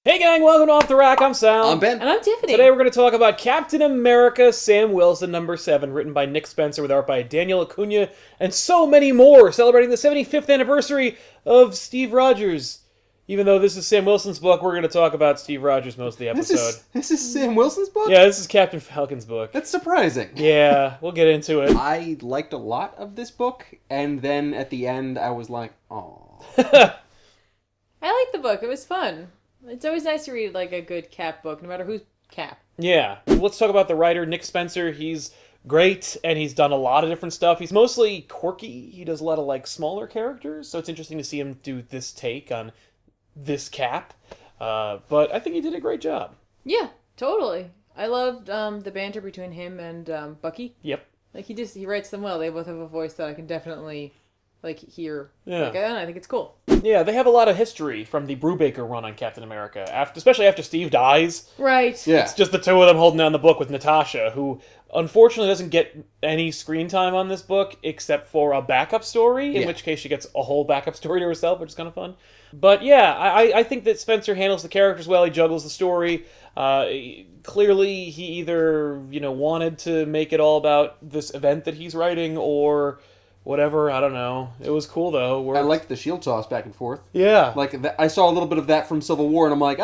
Hey gang, welcome to Off the Rack. I'm Sal. I'm Ben. And I'm Tiffany. Today we're going to talk about Captain America Sam Wilson #7, written by Nick Spencer with art by Daniel Acuna, and so many more, celebrating the 75th anniversary of Steve Rogers. Even though this is Sam Wilson's book, we're going to talk about Steve Rogers most of the episode. This is Sam Wilson's book? Yeah, this is Captain Falcon's book. That's surprising. Yeah, we'll get into it. I liked a lot of this book, and then at the end I was like, oh. I liked the book. It was fun. It's always nice to read like a good Cap book, no matter who's Cap. Yeah. Let's talk about the writer, Nick Spencer. He's great, and he's done a lot of different stuff. He's mostly quirky. He does a lot of like smaller characters, so it's interesting to see him do this take on this Cap. But I think he did a great job. Yeah, totally. I loved the banter between him and Bucky. Yep. Like he writes them well. They both have a voice that I can definitely hear. Yeah. I think it's cool. Yeah, they have a lot of history from the Brubaker run on Captain America, especially after Steve dies. Right. Yeah. It's just the two of them holding down the book with Natasha, who unfortunately doesn't get any screen time on this book except for a backup story, in which case she gets a whole backup story to herself, which is kind of fun. But yeah, I think that Spencer handles the characters well. He juggles the story. Clearly, he either wanted to make it all about this event that he's writing, or whatever. I don't know. It was cool though. I liked the shield toss back and forth. Yeah. Like, I saw a little bit of that from Civil War, and I'm like,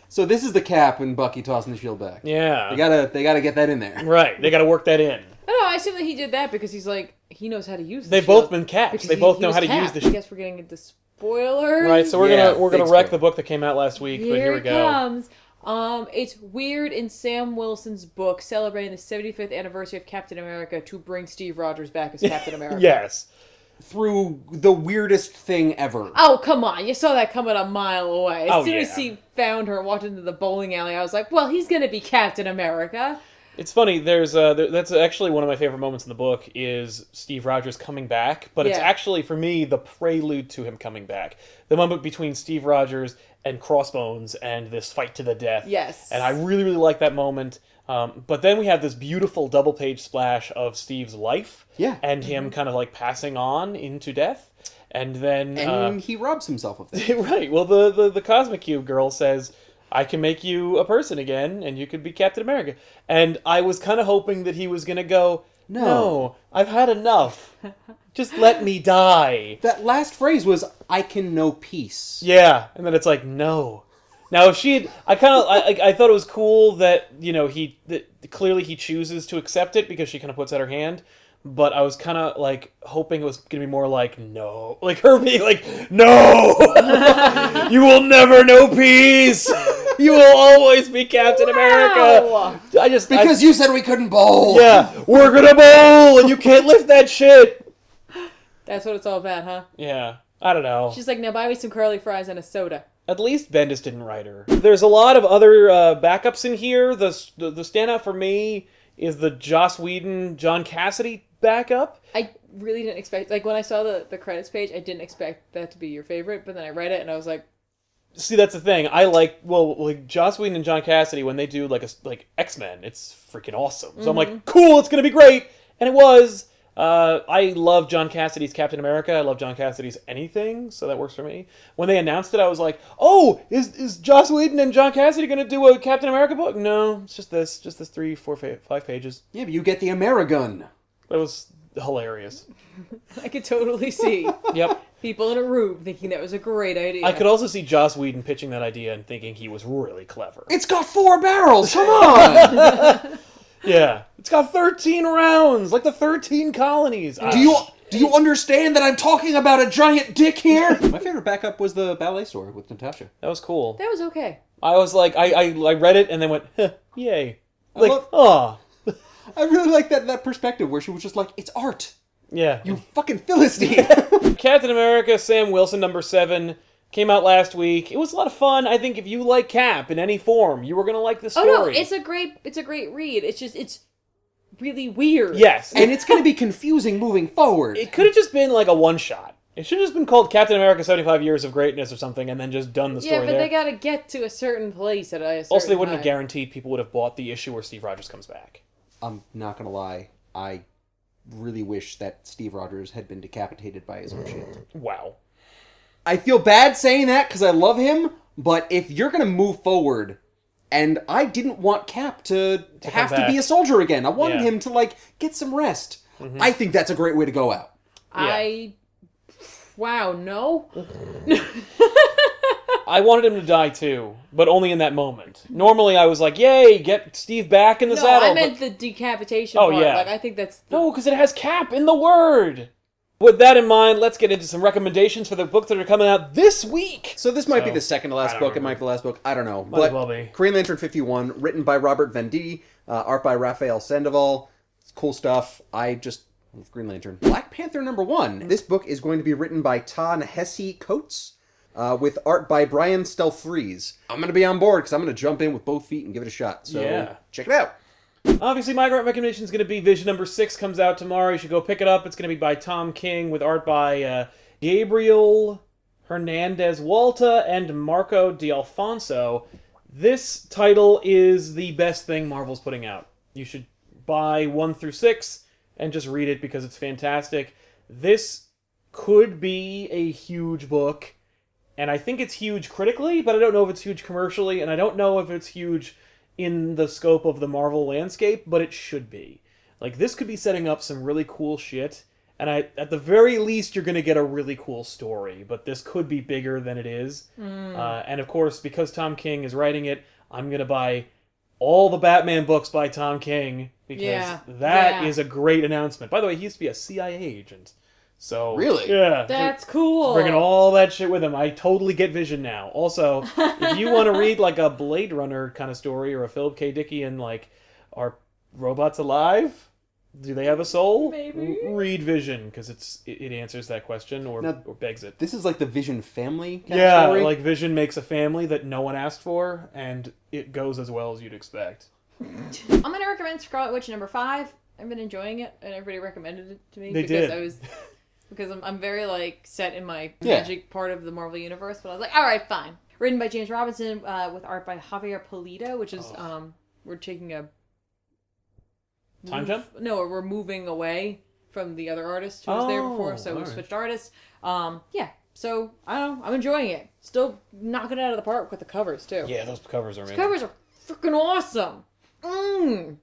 so this is the Cap and Bucky tossing the shield back. Yeah. They gotta get that in there. Right. They got to work that in. I assume that he did that because he's like, he knows how to use the They've shield. both been Caps. Because They both he know was how to Cap. use the I shield. guess we're getting into spoilers. Right, so we're gonna big wreck spoiler. the book that came out last week, but here we go. Comes. It's weird in Sam Wilson's book celebrating the 75th anniversary of Captain America to bring Steve Rogers back as Captain America. Yes. Through the weirdest thing ever. Oh, come on. You saw that coming a mile away. As soon as yeah. he found her and walked into the bowling alley, I was like, well, he's going to be Captain America. It's funny, that's actually one of my favorite moments in the book is Steve Rogers coming back, but it's Yeah. actually, for me, the prelude to him coming back. The moment between Steve Rogers and Crossbones and this fight to the death. Yes. And I really, really like that moment. But then we have this beautiful double-page splash of Steve's life. Yeah. And him kind of like passing on into death. And then... And he robs himself of that. right. Well, the Cosmic Cube girl says, I can make you a person again, and you could be Captain America. And I was kind of hoping that he was going to go, no, I've had enough. Just let me die. That last phrase was, I can know peace. Yeah. And then it's like, no. Now, if she had... I thought it was cool that, clearly he chooses to accept it because she kind of puts out her hand. But I was kind of, hoping it was going to be more like, no. Like, her being like, no! You will never know peace! You will always be Captain America! Because you said we couldn't bowl! Yeah, we're gonna bowl, and you can't lift that shit! That's what it's all about, huh? Yeah, I don't know. She's like, now buy me some curly fries and a soda. At least Bendis didn't write her. There's a lot of other backups in here. The standout for me is the Joss Whedon, John Cassidy backup. I really didn't expect, when I saw the credits page, I didn't expect that to be your favorite, but then I read it and I was like... See, that's the thing. I like Joss Whedon and John Cassidy, when they do X-Men, it's freaking awesome. So I'm like, cool, it's gonna be great! And it was. I love John Cassidy's Captain America. I love John Cassidy's anything, so that works for me. When they announced it, I was like, oh, is Joss Whedon and John Cassidy gonna do a Captain America book? No, it's just this 3, 4, 5 pages. Yeah, but you get the Amerigun. It was hilarious. I could totally see Yep. people in a room thinking that was a great idea. I could also see Joss Whedon pitching that idea and thinking he was really clever. It's got 4 barrels, come on! Yeah. It's got 13 rounds, like the 13 colonies. Do you understand that I'm talking about a giant dick here? My favorite backup was the ballet story with Natasha. That was cool. That was okay. I was like, I read it and then went, huh, yay. Like, I really like that perspective where she was just like, it's art. Yeah. You fucking Philistine. Captain America, Sam Wilson, #7, came out last week. It was a lot of fun. I think if you like Cap in any form, you were going to like the story. Oh no, it's a great read. It's really weird. Yes. And it's going to be confusing moving forward. It could have just been like a one-shot. It should have just been called Captain America 75 Years of Greatness or something and then just done the story Yeah, but there. they gotta get to a certain place at a certain Also, they wouldn't have time. guaranteed people would have bought the issue where Steve Rogers comes back. I'm not going to lie. I really wish that Steve Rogers had been decapitated by his own shield. Wow. I feel bad saying that because I love him, But if you're going to move forward, and I didn't want Cap to have to back. be a soldier again. I wanted Yeah. him to, like, get some rest. I think that's a great way to go out. Wow, no. I wanted him to die too, but only in that moment. Normally I was like, yay, get Steve back in the saddle. I meant the decapitation part. yeah. Like, I think that's... No, because it has Cap in the word. With that in mind, let's get into some recommendations for the books that are coming out this week. So this might be the second to last book. It might be the last book. I don't know. Might as well be. Green Lantern 51, written by Robert Venditti, art by Raphael Sandoval. It's cool stuff. I just love Green Lantern. Black Panther #1. This book is going to be written by Ta-Nehisi Coates, with art by Brian Stelfreeze. I'm going to be on board because I'm going to jump in with both feet and give it a shot. So check it out. Obviously, my recommendation is going to be Vision #6 comes out tomorrow. You should go pick it up. It's going to be by Tom King with art by Gabriel Hernandez Walta and Marco D'Alfonso. This title is the best thing Marvel's putting out. You should buy 1 through 6 and just read it because it's fantastic. This could be a huge book, and I think it's huge critically, but I don't know if it's huge commercially, and I don't know if it's huge in the scope of the Marvel landscape, but it should be. Like, this could be setting up some really cool shit, and at the very least, you're going to get a really cool story, but this could be bigger than it is. And of course, because Tom King is writing it, I'm going to buy all the Batman books by Tom King, because that is a great announcement. By the way, he used to be a CIA agent. So Really? Yeah. That's cool. Bringing all that shit with him. I totally get Vision now. Also, if you want to read like a Blade Runner kind of story or a Philip K. Dick and like, are robots alive? Do they have a soul? Maybe. Read Vision, because it answers that question or begs it. This is like the Vision family kind of story? Like Vision makes a family that no one asked for, and it goes as well as you'd expect. I'm going to recommend Scarlet Witch #5. I've been enjoying it, and everybody recommended it to me. Because I'm very, like, set in my magic part of the Marvel Universe. But I was like, all right, fine. Written by James Robinson with art by Javier Pulido, which is, we're taking a... Time jump? No, we're moving away from the other artist who was there before, so we switched artists. So, I don't know, I'm enjoying it. Still knocking it out of the park with the covers, too. Yeah, those covers are amazing. Covers are freaking awesome! The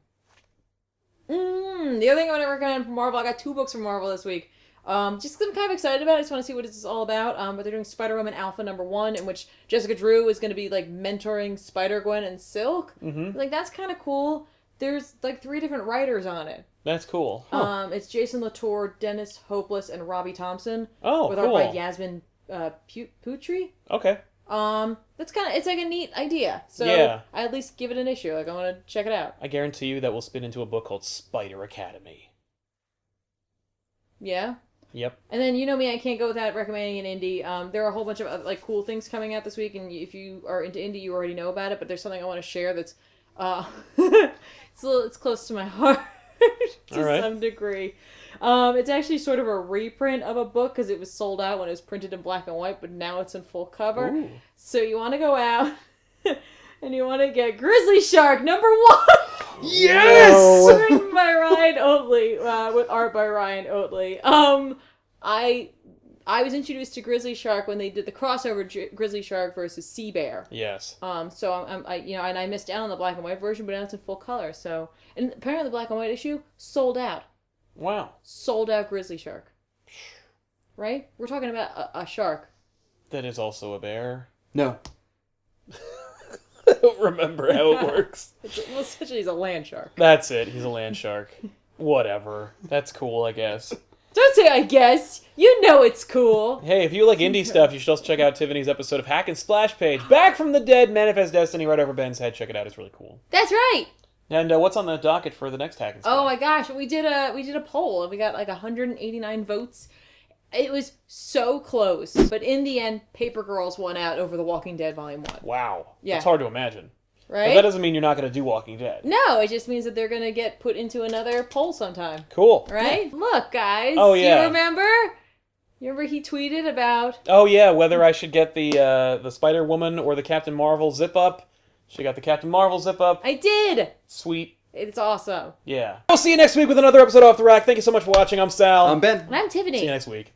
other thing I'm going to recommend from Marvel, I got 2 books from Marvel this week. Just 'cause I'm kind of excited about it. I just want to see what it's all about. But they're doing Spider-Woman Alpha #1, in which Jessica Drew is going to be, like, mentoring Spider-Gwen and Silk. Like, that's kind of cool. There's, like, 3 different writers on it. That's cool. It's Jason Latour, Dennis Hopeless, and Robbie Thompson. Oh, with cool. art by Yasmin Putri. Okay. That's kind of, it's like a neat idea. So I at least give it an issue. Like, I want to check it out. I guarantee you that will spin into a book called Spider Academy. Yeah? Yep. And then, you know me, I can't go without recommending an indie. There are a whole bunch of, like, cool things coming out this week, and if you are into indie, you already know about it, but there's something I want to share that's, it's close to my heart to some degree. It's actually sort of a reprint of a book because it was sold out when it was printed in black and white, but now it's in full cover. Ooh. So you want to go out and you want to get Grizzly Shark #1. Yes! Written by Ryan Oatley, with art by Ryan Oatley. I was introduced to Grizzly Shark when they did the crossover Grizzly Shark versus Sea Bear. Yes. So and I missed out on the black and white version, but now it's in full color. So, and apparently the black and white issue sold out. Wow. Sold out Grizzly Shark. Right? We're talking about a shark. That is also a bear. No. I don't remember how it works. Well, essentially he's a land shark. That's it. He's a land shark. Whatever. That's cool, I guess. Don't say I guess. You know it's cool. Hey, if you like indie stuff, you should also check out Tiffany's episode of Hack and Splash Page. Back from the Dead, Manifest Destiny, right over Ben's head. Check it out. It's really cool. That's right. And what's on the docket for the next Hack and Splash? Oh my gosh, we did a poll and we got like 189 votes. It was so close, but in the end, Paper Girls won out over The Walking Dead Volume 1. Wow. Yeah. It's hard to imagine. Right? But that doesn't mean you're not going to do Walking Dead. No, it just means that they're going to get put into another poll sometime. Cool. Right? Yeah. Look, guys. Oh, yeah. You remember? You remember he tweeted about... Oh, yeah, whether I should get the Spider-Woman or the Captain Marvel zip-up. She got the Captain Marvel zip-up. I did! Sweet. It's awesome. Yeah. We'll see you next week with another episode Off the Rack. Thank you so much for watching. I'm Sal. I'm Ben. And I'm Tiffany. See you next week.